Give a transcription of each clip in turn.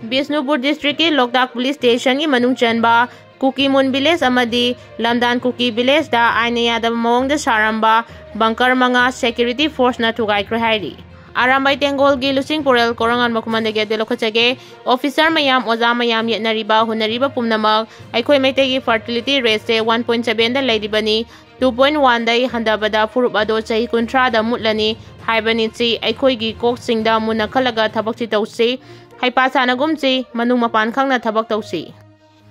Bisnupur district ki Loktak police station ki manung chanba Kuki Mun village amadi Lamdan Kuki village da aina yadaba mawong da saramba bunker manga security force na Thugaikhre hairi. Arambay Tengol gi lusing purel korangan makumanda ge delokachage officer mayam oza mayam yetnariba hunariba pumnamak aikoi maite gi fertility rate se 1.7 da laidibani 2.1 dai handabada furup ado chahi kuntra da mutlani haibani chi aikoi gi kok singda muna khalaga thabak chi tausi haipa sanagum chi manung mapan khangna thabak tausi.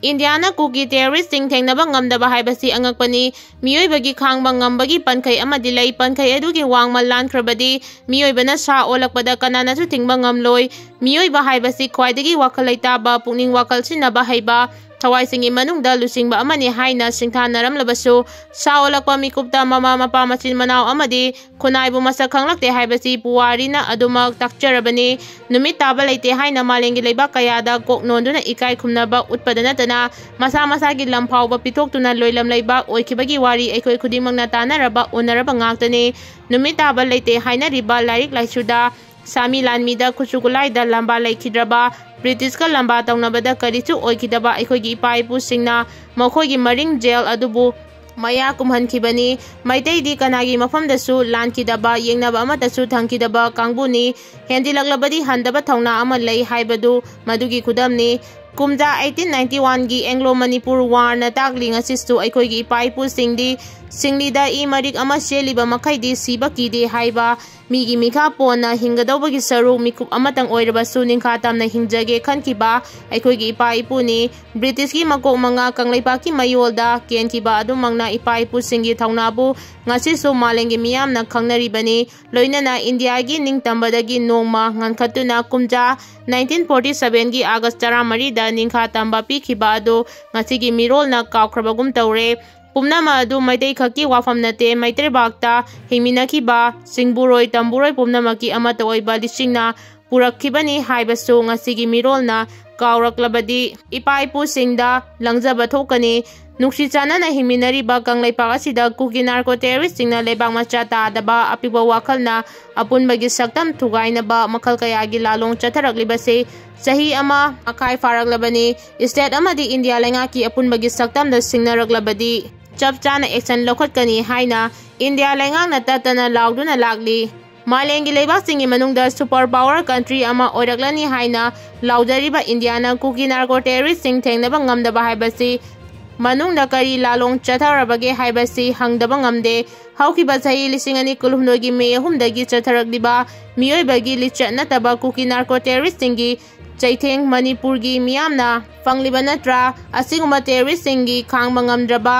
Indiana Kuki terrorist sing thengnaba ngamdaba haibasi angakpani miyoibagi khangba ngambagi pankhai amadi lei pankhai adugi wangmal lankrabadi miyoibana sa olakpada kanana su thingba ngamloi miyoiba haibasi khwaidagi wakhal leitaba pukning wakhal sinaba haiba thawai singi manungda lusingba amani haina singthanaramlabasu sa olakpa mikupta mama mapa machin manau amadi khunaibu masak khanglakte haibasi puwarina adumak takcharabani numit taba leite haina malengi leiba kayada koknonduna ikai khumnaba utpadana tana masa masagi lamphauba pithoktuna loilam leiba oikhibagi wari aikoi khudimangna tanaraba onaraba ngaktani numit taba leite haina riba lairik laisuda Sami Lanmida Kuchukulai da lamba laikhidraba British ka lamba taunabada karichu oikidaba aikhoigi ipaipu singna makhoigi maring jail adubu maya kumhankhibani maitei di kanagi mafamdasu lankidaba yengnaba amatasu thangkidaba kangbuni hendilaklabadi handaba thauna ama lei haibadu madugi khudamni kumja 1891 gi Anglo Manipur war na takli ngasistu aikhoigi ipaipu singlida I marik ama sheliba makhaidi siba kide haiba migi mikha pona hingadawbagi saruk mikup amatang oirabasu ningkha tamna hingjage khankiba aikhoigi ipaipu ni British ki makok manga kangleipaki mayolda kenkiba adumangna ipaipu singi thaunabu ngasisu malengi miyamna khangnaribani loinana India gi ningtambadagi nongma ngankhatuna kumja 1947 gi August 13 da ningkha tamba pikhiba adu ngasigi mirolna kawkhrabagum tawre Pumnama adu maitei khaki wafam nate maitre bakta himinakhiba singburoi tamburoi pumnamaki amata oiba lisingna purakhibani haibasu ngasigi mirolna kawraklabadi ipaipu singda langjaba thokani nuksi chanana himinariba kanglaipak asida Kuki narco terrorist singna lebak macha tadaba apiba wakhalna apunbagi saktam thugainaba makhal kayagi lalong chatharaklibase sahi ama akai faraklabani state amadi India lengaki apunbagi saktam da singnaraklabadi chap chana action lokhatkani haina India lengakna tatana lauduna lagli malengi leibak singi manungda super power country ama oiraklani haina laudariba Indiana Kuki narco terrorist sing thengnaba ngamdaba haibasi manungda kari lalong chatharabage haibasi hangdaba ngamde haukiba chahi 2019 gi May 3 dagi chatharakliba miyoibagi lichat nataba Kuki narco terrorist singi chaitheng Manipur gi miyamna fangliba natra asiguma terrorist singi khangba ngamdraba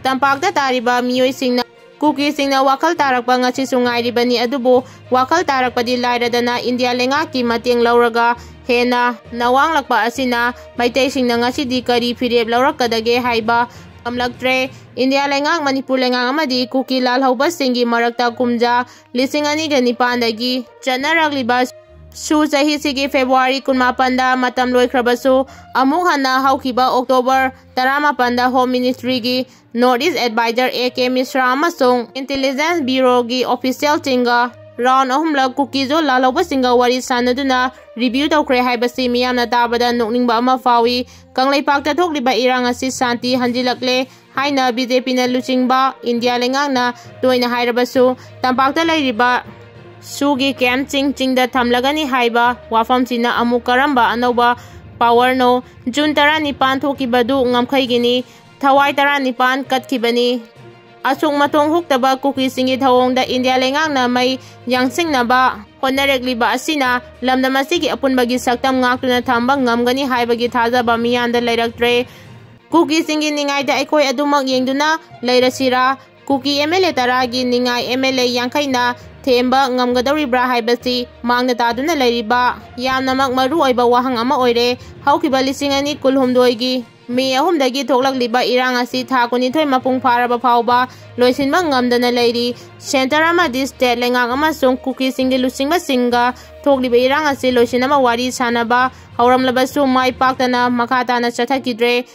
tampakta tariba miyoi singna Kuki singna wakhal tarakpa ngasi sungairibani adubu wakhal tarakpadi lairadana India lengaki mateng lauraga hena nawanglakpa asina maitei singna ngasi di kari phirep laurakadage haiba amlaktre India lengak Manipur lengak amadi Kuki lalhauba singi marakta kumja 2009 dagi chanaragliba su chahi sigi February 18 da matam loikhrabasu amuk hana haukiba October 18 da Home Ministry gi Northeast Advisor AK Mishra amasung Intelligence Bureau gi official tinga round ahumla Kuki zo lalauba singa wari sanaduna review tawkhre haibasi miyamna tabada nokningba ama fawi kangleipakta thokliba irang asi santi hanjilakle haina BJP na luchingba India lengakna toina hairabasu tampakta lairiba sugi camp chingda thamlagani haiba wafam china amu karamba anauba power no June 19 thokibadu ngamkhaigini thawai 19 katkibani asung matong huktaba Kuki Singgi thawongda India lengakna mai yangsingnaba honarekliba asina lamdamasigi apunbagi saktam ngaktuna thamba ngamgani haibagi thajaba miyanda leiraktre Kuki Singgi ningaida aikoi adumak yengduna leirasira Kuki MLA taragi ningai MLA yangkhaina themba ngamgadawribra haibasi mangna taduna leiriba yamnamak maru oiba wahang ama oire haukiba 2019 gi May 3 dagi thoklakliba irang asi tha 12 mapung pharaba phauba loisinba ngamdana leiri center amadi state lengak amasung Kuki Singgi lusingba singa thokliba irang asi loisinama wari sanaba hauramlabasu mai paktana makhatana chathakidre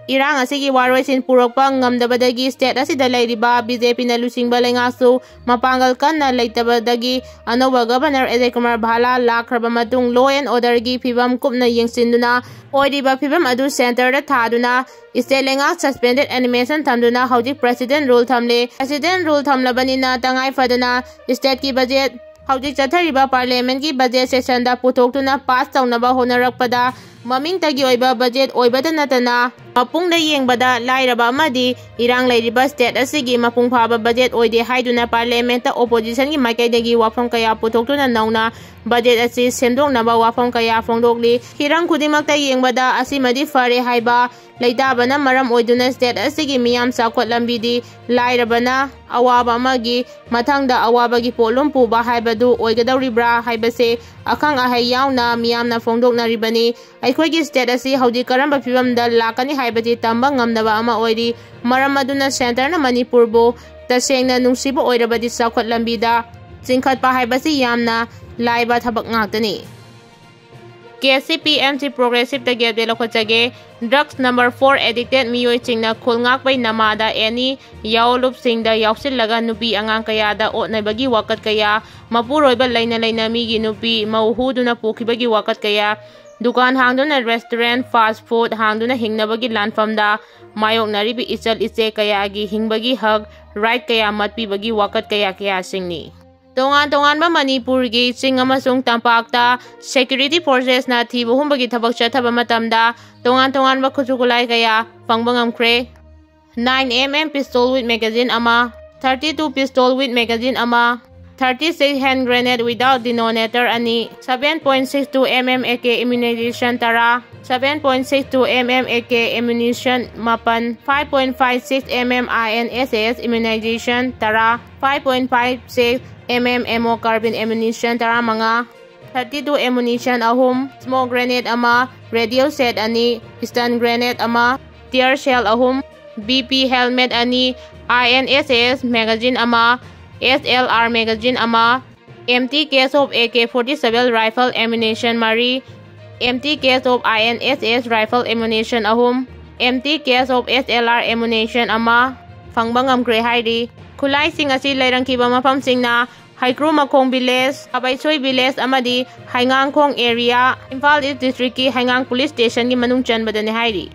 Irang asigi waroisin purokpa ngamdabadagi state asida lairiba BJP na lusingba leingaksu mapangal kanna leitabadagi anoba governor Ajay Kumar Bhala lakraba matung law and order gi phibam kupna yengsinduna oidiba phibam adu center da thaduna state leingak suspended animation thamduna hojik president rule thamle thamlabanina tangai faduna state ki budget hojik chathariba parliament ki budget session da puthokuna pass tawnaba honarakpada maming tagi oiba budget oibada natana mapungda yengbada lairaba amadi irang lairiba state asigi mapung phaba budget oide haiduna parliament ta opposition gi makaidagi wafam kaya putoktuna nauna budget asi semdoknaba wafam kaya fongdokli hirang khudimakta yengbada asimadi phare haiba leitabana maram oiduna state asigi miyam sakhot lambidi lairabana awaba amagi mathangda awabagi polum puba haibadu oigadawribra haibase akhang ahai yauna miyamna fongdoknaribani ꯑꯩꯈꯣꯏꯒꯤ state ꯑꯁꯤ ꯍꯧꯖꯤꯛ ꯀꯔꯝꯕ ꯐꯤꯚꯝꯗ ꯂꯥꯛꯀꯅꯤ ꯍꯥꯏꯕꯁꯤ ꯇꯝꯕ ꯉꯝꯗꯕ ꯑꯃ ꯑꯣꯏꯔꯤ ꯃꯔꯝ ꯑꯗꯨꯅ ꯁꯦꯟꯇꯔꯅ ꯃꯅꯤꯄꯨꯔꯕꯨ ꯇꯁꯦꯡꯅ ꯅꯨꯡꯁꯤꯕ ꯑꯣꯏꯔꯕꯗꯤ ꯆꯥꯎꯈꯠ ꯂꯝꯕꯤꯗ ꯆꯤꯡꯈꯠꯄ ꯍꯥꯏꯕꯁꯤ ꯌꯥꯝꯅ ꯂꯥꯏꯕ ꯊꯕꯛ ꯉꯥꯛꯇꯅꯤ KCPMC Progressive-ꯇꯒꯤ ꯑꯞꯗꯦꯠ ꯂꯧꯈꯠꯆꯒꯦ ꯗ꯭ꯔꯒꯁ ꯅꯝꯕꯔ 4 ꯑꯦꯗꯤꯛꯇꯦꯠ ꯃꯤꯑꯣꯏꯁꯤꯡꯅ ꯈꯨꯜ ꯉꯥꯛꯄꯩ ꯅꯃꯥꯗ ꯑꯦꯅꯤ ꯌꯥꯎꯂꯨꯞꯁꯤꯡꯗ ꯌꯥꯎꯁꯤꯜꯂꯒ ꯅꯨꯄꯤ ꯑꯉꯥꯡ ꯀꯌꯥꯗ ꯑꯣꯠꯅꯕꯒꯤ ꯋꯥꯀꯠ ꯀꯌꯥ ꯃꯄꯨꯔꯣꯏꯕ ꯂꯩꯅ ꯃꯤꯒꯤ ꯅꯨꯄꯤ ꯃꯧ ꯍꯨꯗꯨꯅ ꯄꯨꯈꯤꯕꯒꯤ ꯋꯥꯀꯠ ꯀꯌꯥ दुकान हांगदुना रेस्टोरेंट फास्ट फूड हांगदुना हिंगनबगी लानफमदा मायोकनारिबी इचल इचे कयागी हिंगबगी हक राइट कया मतपीबगी वकत कया सिंगनी तोंगान मणिपुर की चिंग अमसुंग तंपाकता सिक्योरिटी फोर्सेस ना थीबु हुंबगी थबक चथब मतमदा तोंगान खुचुकुलाई कया फंगबा ngamkhre 9mm pistol with magazine ama 32 pistol with magazine ama 36 hand grenade without detonator ani 7.62 mm AK ammunition tara 7.62 mm AK ammunition mapan 5.56 mm INSS immunization tara 5.56 mm ammo carbine ammunition tara mga 32 ammunition ahum smoke grenade ama radio set ani stun grenade ama tear shell ahum BP helmet ani INSS magazine ama SLR magazine ama empty case of AK-47 rifle ammunition mari empty case of INSS rifle ammunition ahum empty case of SLR ammunition ama fangbang ngamkhre hairi khulai sing asi lairangkiba mafam singna Haikru Makhong village Abaisoi village amadi Haingangkhong area Imphal East district ki Haingang police station ki manung chanbadane hairi